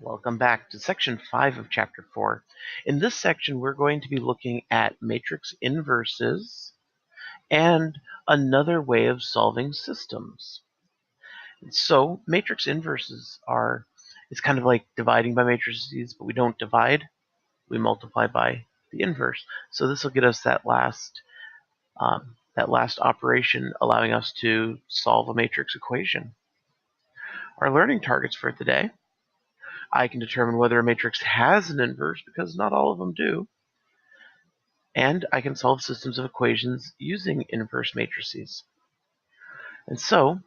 Welcome back to section 5 of chapter 4. In this section, we're going to be looking at matrix inverses and another way of solving systems. So matrix inverses it's kind of like dividing by matrices, but we don't divide, we multiply by the inverse. So this will get us that last operation, allowing us to solve a matrix equation. Our learning targets for today: I can determine whether a matrix has an inverse, because not all of them do. And I can solve systems of equations using inverse matrices. And so,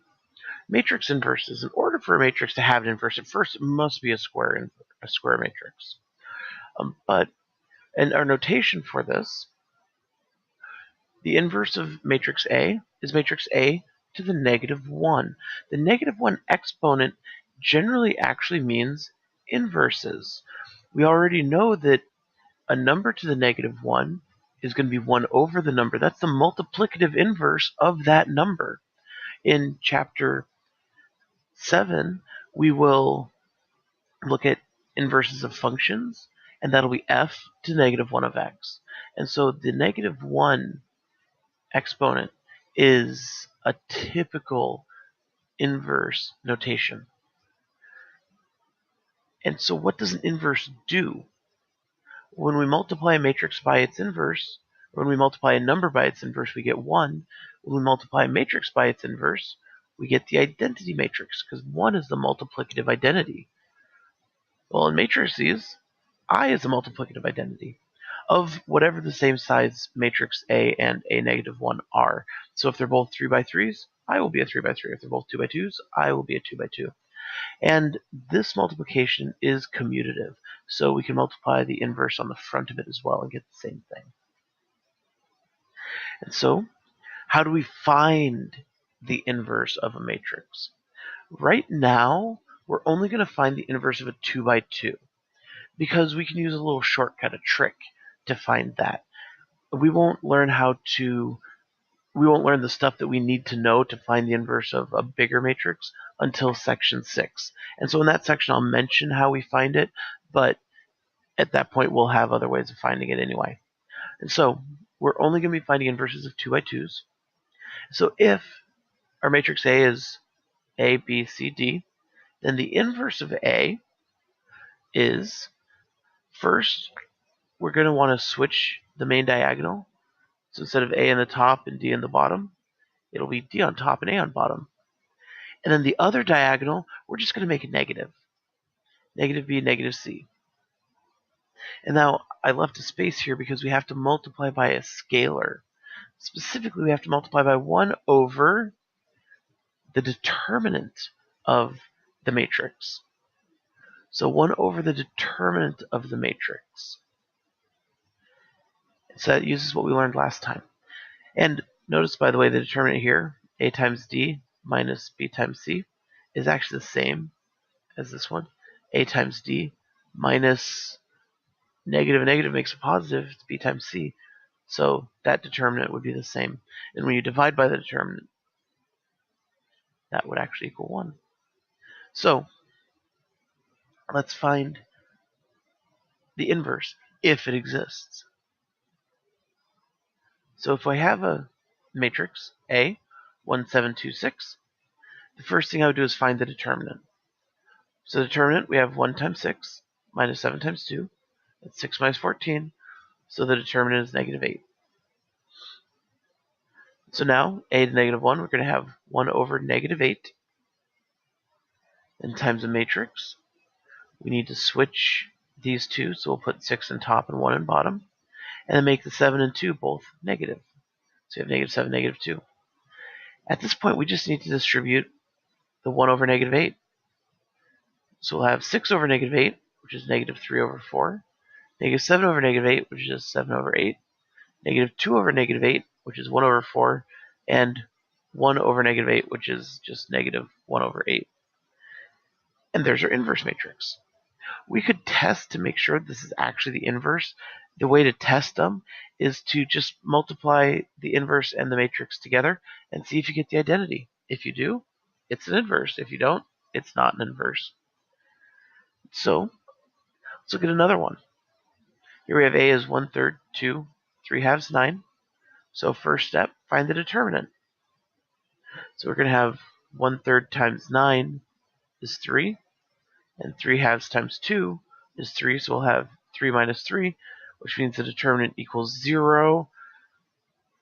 matrix inverses. In order for a matrix to have an inverse, at first it must be a square matrix. And our notation for this, the inverse of matrix A is matrix A to the -1. The -1 exponent generally actually means inverses. We already know that a number to the -1 is going to be 1 over the number. That's the multiplicative inverse of that number. In chapter 7, we will look at inverses of functions, and that'll be f to -1 of x. And so the -1 exponent is a typical inverse notation. And so what does an inverse do? When we multiply a matrix by its inverse, or when we multiply a number by its inverse, we get 1. When we multiply a matrix by its inverse, we get the identity matrix, because 1 is the multiplicative identity. Well, in matrices, I is a multiplicative identity of whatever the same size matrix A and A-1 are. So if they're both 3 by 3s, I will be a 3 by 3. If they're both 2 by 2s, I will be a 2 by 2. And this multiplication is commutative, so we can multiply the inverse on the front of it as well and get the same thing. And so, how do we find the inverse of a matrix? Right now, we're only going to find the inverse of a 2 by 2, because we can use a little shortcut, a trick, to find that. We won't learn the stuff that we need to know to find the inverse of a bigger matrix until section 6. And so in that section, I'll mention how we find it, but at that point, we'll have other ways of finding it anyway. And so we're only going to be finding inverses of 2 by 2s. So if our matrix A is A, B, C, D, then the inverse of A is, first, we're going to want to switch the main diagonal. So instead of A in the top and D in the bottom, it'll be D on top and A on bottom. And then the other diagonal, we're just going to make it negative. Negative B, negative C. And now I left a space here because we have to multiply by a scalar. Specifically, we have to multiply by 1 over the determinant of the matrix. So 1 over the determinant of the matrix. So that uses what we learned last time. And notice, by the way, the determinant here, A times D minus B times C, is actually the same as this one. A times D minus negative and negative makes a positive, it's B times C. So that determinant would be the same. And when you divide by the determinant, that would actually equal 1. So let's find the inverse, if it exists. So if I have a matrix A, 1, 7, 2, 6, the first thing I would do is find the determinant. So the determinant, we have 1 times 6 minus 7 times 2. That's 6 minus 14. So the determinant is negative 8. So now, A to -1, we're going to have 1 over negative 8. And times a matrix. We need to switch these two, so we'll put 6 in top and 1 in bottom. And then make the 7 and 2 both negative. So we have negative 7, negative 2. At this point, we just need to distribute the 1 over negative 8. So we'll have 6 over negative 8, which is negative 3 over 4. Negative 7 over negative 8, which is just 7 over 8. Negative 2 over negative 8, which is 1 over 4. And 1 over negative 8, which is just negative 1 over 8. And there's our inverse matrix. We could test to make sure this is actually the inverse. The way to test them is to just multiply the inverse and the matrix together and see if you get the identity. If you do, it's an inverse. If you don't, it's not an inverse. So let's look at another one. Here we have a is 1/3, 2, 3/2, 9. So first step, find the determinant. So we're going to have 1/3 times 9 is 3, and 3/2 times 2 is 3, so we'll have 3 minus 3, which means the determinant equals 0.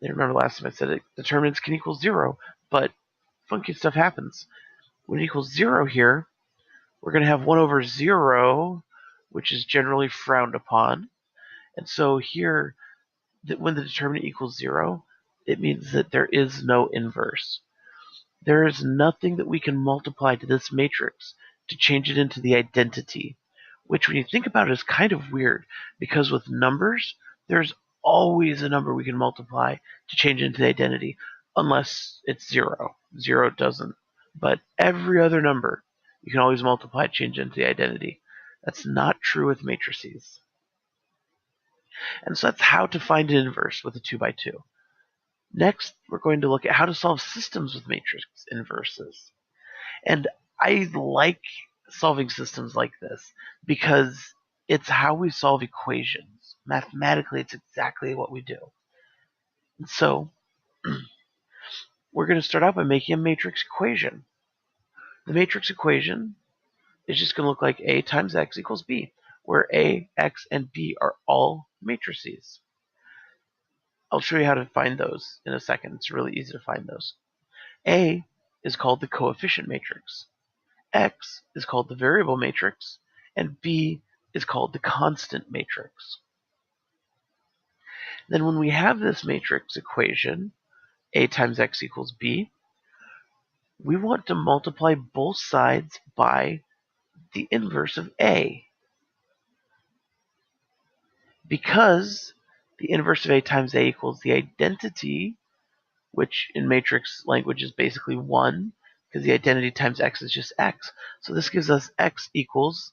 And remember last time I said it, determinants can equal 0, but funky stuff happens. When it equals 0 here, we're going to have 1 over 0, which is generally frowned upon. And so here, when the determinant equals 0, it means that there is no inverse. There is nothing that we can multiply to this matrix to change it into the identity, which when you think about it is kind of weird, because with numbers, there's always a number we can multiply to change it into the identity, unless it's 0. 0 doesn't. But every other number, you can always multiply to change it into the identity. That's not true with matrices. And so that's how to find an inverse with a 2 by 2. Next, we're going to look at how to solve systems with matrix inverses. And I like solving systems like this because it's how we solve equations. Mathematically, it's exactly what we do. And so, we're going to start out by making a matrix equation. The matrix equation is just going to look like A times X equals B, where A, X, and B are all matrices. I'll show you how to find those in a second. It's really easy to find those. A is called the coefficient matrix. X is called the variable matrix, and B is called the constant matrix. Then when we have this matrix equation, A times X equals B, we want to multiply both sides by the inverse of A. Because the inverse of A times A equals the identity, which in matrix language is basically 1, because the identity times X is just X. So this gives us X equals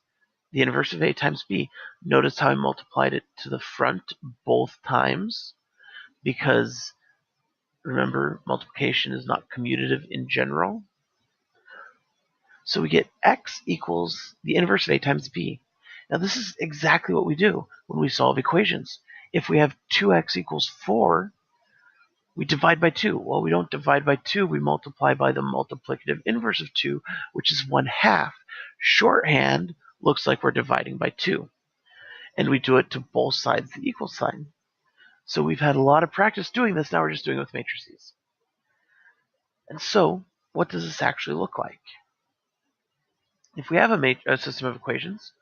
the inverse of A times B. Notice how I multiplied it to the front both times, because remember, multiplication is not commutative in general. So we get X equals the inverse of A times B. Now this is exactly what we do when we solve equations. If we have 2x equals 4, we divide by 2. Well, we don't divide by 2, we multiply by the multiplicative inverse of 2, which is 1/2. Shorthand looks like we're dividing by 2. And we do it to both sides the equal sign. So we've had a lot of practice doing this, now we're just doing it with matrices. And so, what does this actually look like? If we have a system of equations,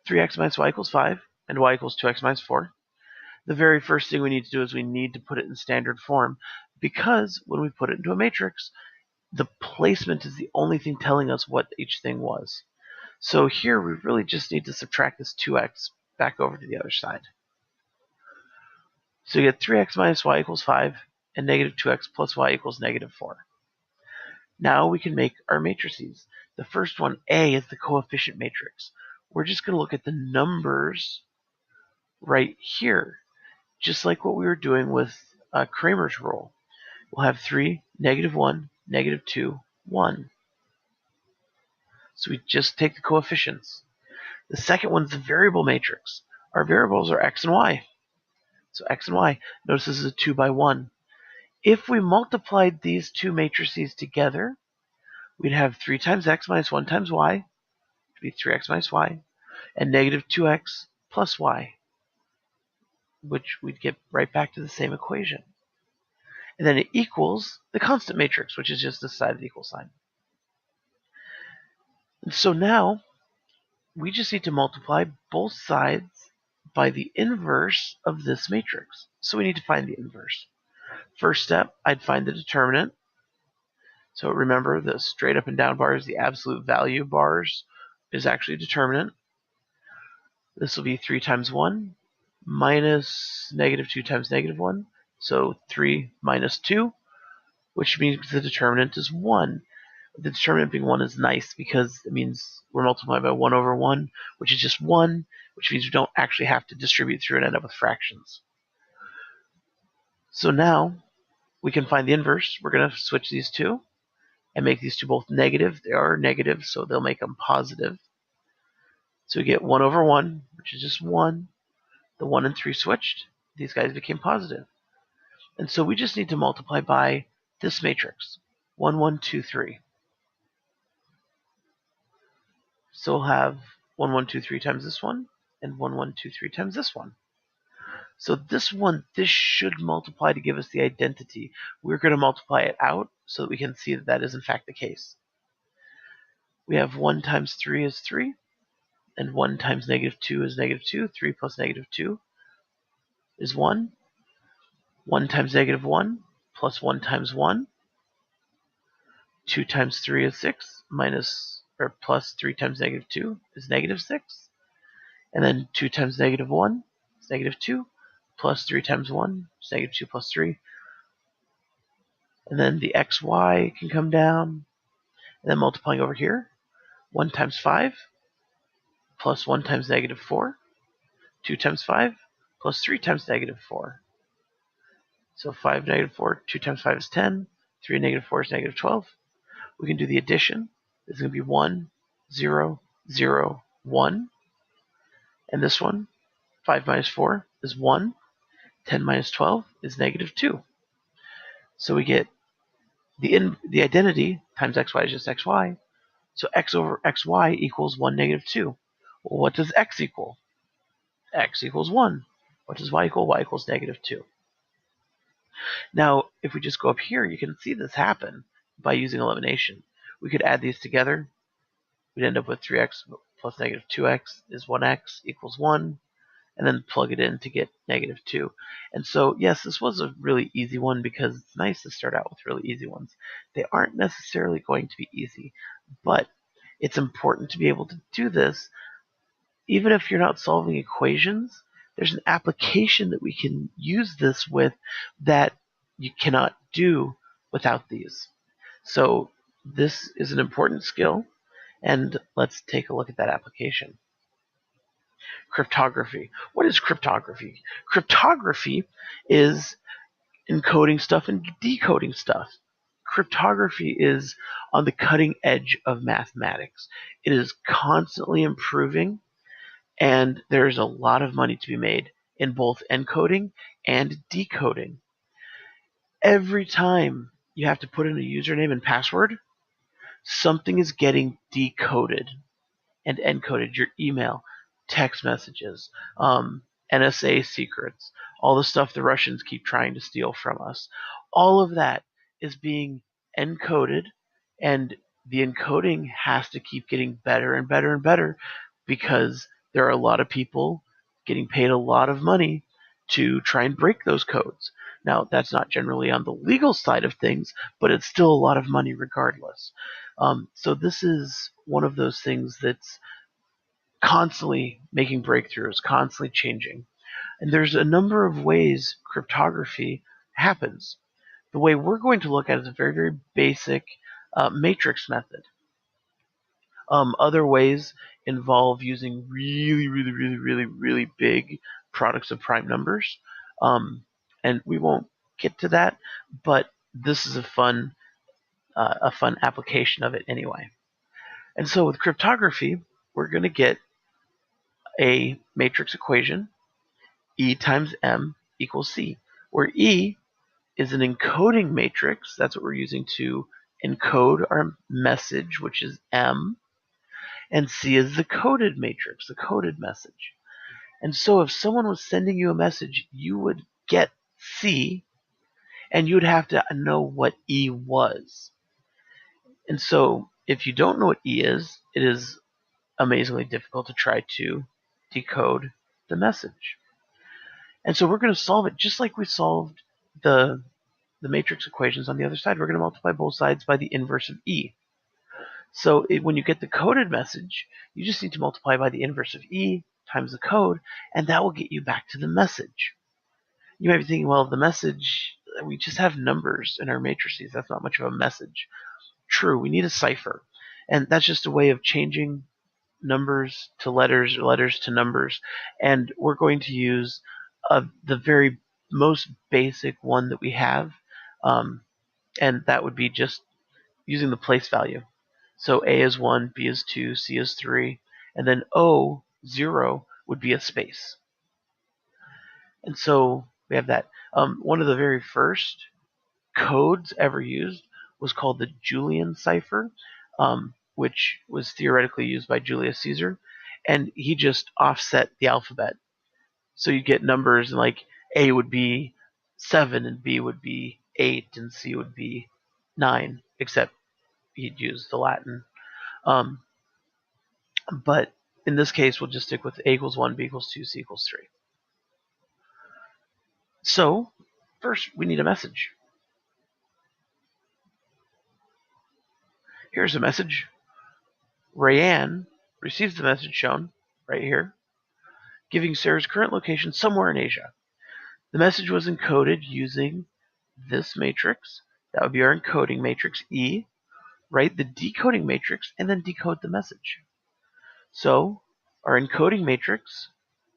3x minus y equals 5, and y equals 2x minus 4, the very first thing we need to do is we need to put it in standard form, because when we put it into a matrix, the placement is the only thing telling us what each thing was. So here we really just need to subtract this 2x back over to the other side. So you get 3x minus y equals 5, and negative 2x plus y equals negative 4. Now we can make our matrices. The first one, A, is the coefficient matrix. We're just going to look at the numbers right here, just like what we were doing with Kramer's rule. We'll have 3, negative 1, negative 2, 1. So we just take the coefficients. The second one is the variable matrix. Our variables are x and y. So x and y. Notice this is a 2 by 1. If we multiplied these two matrices together, we'd have 3 times x minus 1 times y, which would be 3x minus y, and negative 2x plus y, which we'd get right back to the same equation. And then it equals the constant matrix, which is just the side of the equal sign. And so now, we just need to multiply both sides by the inverse of this matrix. So we need to find the inverse. First step, I'd find the determinant. So remember, the straight up and down bars, the absolute value bars, is actually a determinant. This will be 3 times 1 minus negative 2 times negative 1. So 3 minus 2, which means the determinant is 1. The determinant being 1 is nice because it means we're multiplying by 1 over 1, which is just 1, which means we don't actually have to distribute through and end up with fractions. So now we can find the inverse. We're going to switch these two and make these two both negative. They are negative, so they'll make them positive. So we get 1 over 1, which is just 1. The 1 and 3 switched. These guys became positive. And so we just need to multiply by this matrix, 1, 1, 2, 3. So we'll have 1, 1, 2, 3 times this one, and 1, 1, 2, 3 times this one. So this should multiply to give us the identity. We're going to multiply it out so that we can see that that is in fact the case. We have 1 times 3 is 3, and 1 times negative 2 is negative 2. 3 plus negative 2 is 1. 1 times negative 1 plus 1 times 1. 2 times 3 is 6, plus 3 times negative 2 is negative 6. And then 2 times negative 1 is negative 2, plus 3 times 1 is negative 2 plus 3. And then the xy can come down. And then multiplying over here, 1 times 5 plus 1 times negative 4, 2 times 5 plus 3 times negative 4. So 5 negative 4, 2 times 5 is 10, 3 negative 4 is negative 12. We can do the addition. This is going to be 1, 0, 0, 1. And this one, 5 minus 4 is 1. 10 minus 12 is negative 2. So we get the identity times xy is just xy. So x over xy equals 1, negative 2. Well, what does x equal? X equals 1. What does y equal? Y equals negative 2. Now, if we just go up here, you can see this happen by using elimination. We could add these together. We'd end up with 3x plus negative 2x is 1x equals 1, and then plug it in to get negative 2. And so, yes, this was a really easy one because it's nice to start out with really easy ones. They aren't necessarily going to be easy, but it's important to be able to do this. Even if you're not solving equations, there's an application that we can use this with that you cannot do without these. So this is an important skill, and let's take a look at that application. Cryptography. What is cryptography? Cryptography is encoding stuff and decoding stuff. Cryptography is on the cutting edge of mathematics. It is constantly improving, and there's a lot of money to be made in both encoding and decoding. Every time you have to put in a username and password, something is getting decoded and encoded. Your email, text messages, NSA secrets, all the stuff the Russians keep trying to steal from us. All of that is being encoded, and the encoding has to keep getting better and better and better because there are a lot of people getting paid a lot of money to try and break those codes. Now, that's not generally on the legal side of things, but it's still a lot of money regardless. So this is one of those things that's constantly making breakthroughs, constantly changing. And there's a number of ways cryptography happens. The way we're going to look at it is a very, very basic matrix method. Other ways involve using really, really, really, really, really big products of prime numbers. And we won't get to that, but this is a fun application of it anyway. And so with cryptography, we're going to get a matrix equation, E times M equals C, where E is an encoding matrix. That's what we're using to encode our message, which is M, and C is the coded matrix, the coded message. And so if someone was sending you a message, you would get C, and you would have to know what E was. And so if you don't know what E is, it is amazingly difficult to try to decode the message. And so we're going to solve it just like we solved the matrix equations on the other side. We're going to multiply both sides by the inverse of E. So when you get the coded message, you just need to multiply by the inverse of E times the code, and that will get you back to the message. You might be thinking, well, the message, we just have numbers in our matrices. That's not much of a message. True, we need a cipher. And that's just a way of changing numbers to letters or letters to numbers. And we're going to use the very most basic one that we have, and that would be just using the place value. So A is 1, B is 2, C is 3, and then O0 would be a space. And so we have that. One of the very first codes ever used was called the Julian cipher, which was theoretically used by Julius Caesar, and he just offset the alphabet. So you get numbers, and like A would be 7, and B would be 8, and C would be 9, except he'd use the Latin. But in this case, we'll just stick with A equals 1, B equals 2, C equals 3. So first, we need a message. Here's a message. Rayanne receives the message shown right here, giving Sarah's current location somewhere in Asia. The message was encoded using this matrix. That would be our encoding matrix, E. Write the decoding matrix, and then decode the message. So our encoding matrix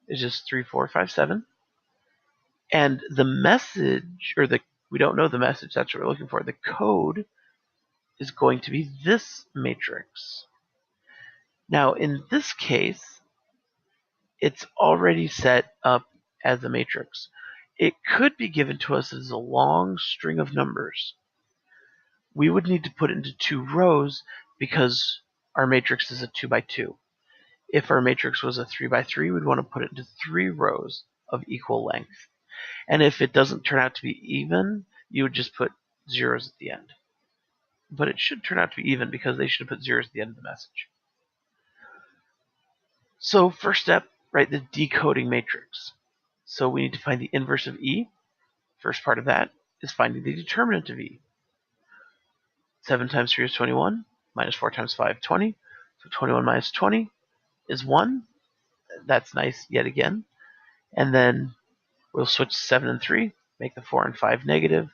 is just 3, 4, 5, 7. And the message, we don't know the message, that's what we're looking for. The code is going to be this matrix. Now, in this case, it's already set up as a matrix. It could be given to us as a long string of numbers. We would need to put it into 2 rows because our matrix is a 2 by 2. If our matrix was a 3 by 3, we'd want to put it into 3 rows of equal length. And if it doesn't turn out to be even, you would just put zeros at the end. But it should turn out to be even because they should have put zeros at the end of the message. So first step, write the decoding matrix. So we need to find the inverse of E. First part of that is finding the determinant of E. 7 times 3 is 21, minus 4 times 5, 20. So 21 minus 20 is 1. That's nice yet again. And then we'll switch 7 and 3, make the 4 and 5 negative.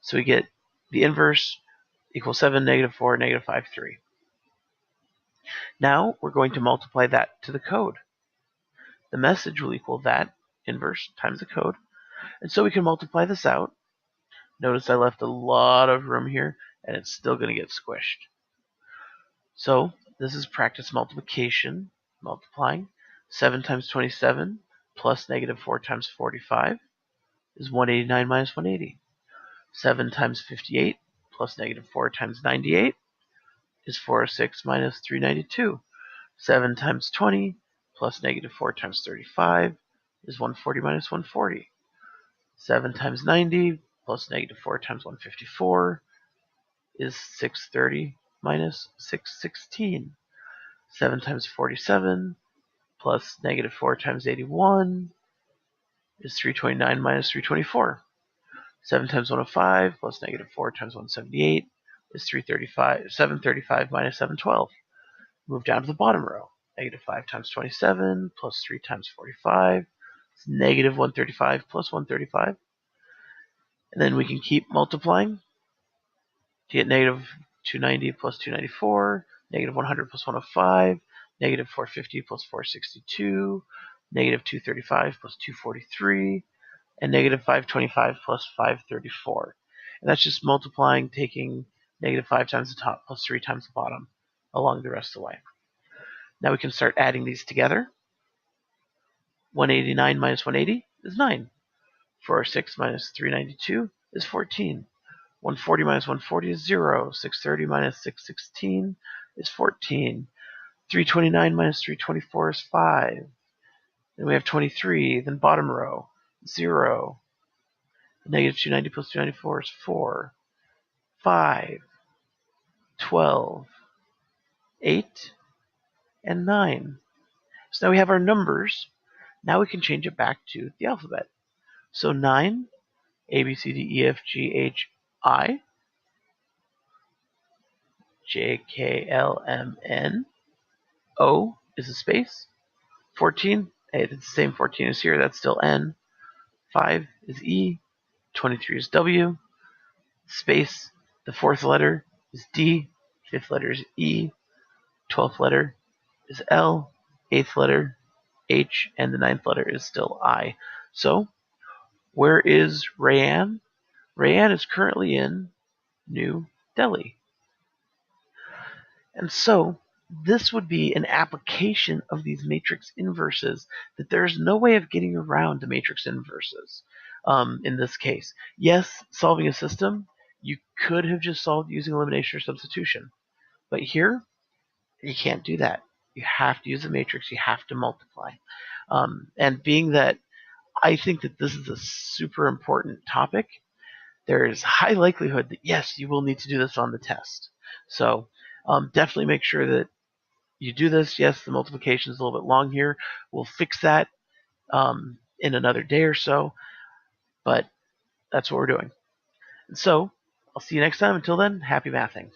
So we get the inverse equals 7, negative 4, negative 5, 3. Now we're going to multiply that to the code. The message will equal that inverse times the code. And so we can multiply this out. Notice I left a lot of room here, and it's still going to get squished. So this is practice multiplication, multiplying. 7 times 27 plus negative 4 times 45 is 189 minus 180. 7 times 58 plus negative 4 times 98 is 406 minus 392. 7 times 20 plus negative 4 times 35 is 140 minus 140. 7 times 90 plus negative 4 times 154 is 630 minus 616. 7 times 47 plus negative 4 times 81 is 329 minus 324. 7 times 105 plus negative 4 times 178 is 735 minus 712. Move down to the bottom row. Negative 5 times 27 plus 3 times 45 is negative 135 plus 135. And then we can keep multiplying to get negative 290 plus 294, negative 100 plus 105, negative 450 plus 462, negative 235 plus 243, and negative 525 plus 534. And that's just multiplying, taking negative 5 times the top plus 3 times the bottom along the rest of the way. Now we can start adding these together. 189 minus 180 is 9. 406 minus 392 is 14. 140 minus 140 is 0. 630 minus 616 is 14. 329 minus 324 is 5. Then we have 23. Then bottom row, 0. Negative 290 plus 294 is 4. 5. 12. 8. And 9. So now we have our numbers. Now we can change it back to the alphabet. So 9, A, B, C, D, E, F, G, H, I, J, K, L, M, N. O is a space. 14, hey, it's the same 14 as here, that's still N. 5 is E. 23 is W. Space, the 4th letter is D. 5th letter is E. 12th letter is L. 8th letter H. And the 9th letter is still I. So, where is Rayanne? Rayanne is currently in New Delhi. And so, this would be an application of these matrix inverses that there's no way of getting around the matrix inverses in this case. Yes, solving a system, you could have just solved using elimination or substitution. But here, you can't do that. You have to use a matrix. You have to multiply. And being that I think that this is a super important topic, there is high likelihood that, yes, you will need to do this on the test. So definitely make sure that you do this. Yes, the multiplication is a little bit long here. We'll fix that in another day or so, but that's what we're doing. And so I'll see you next time. Until then, happy mathing.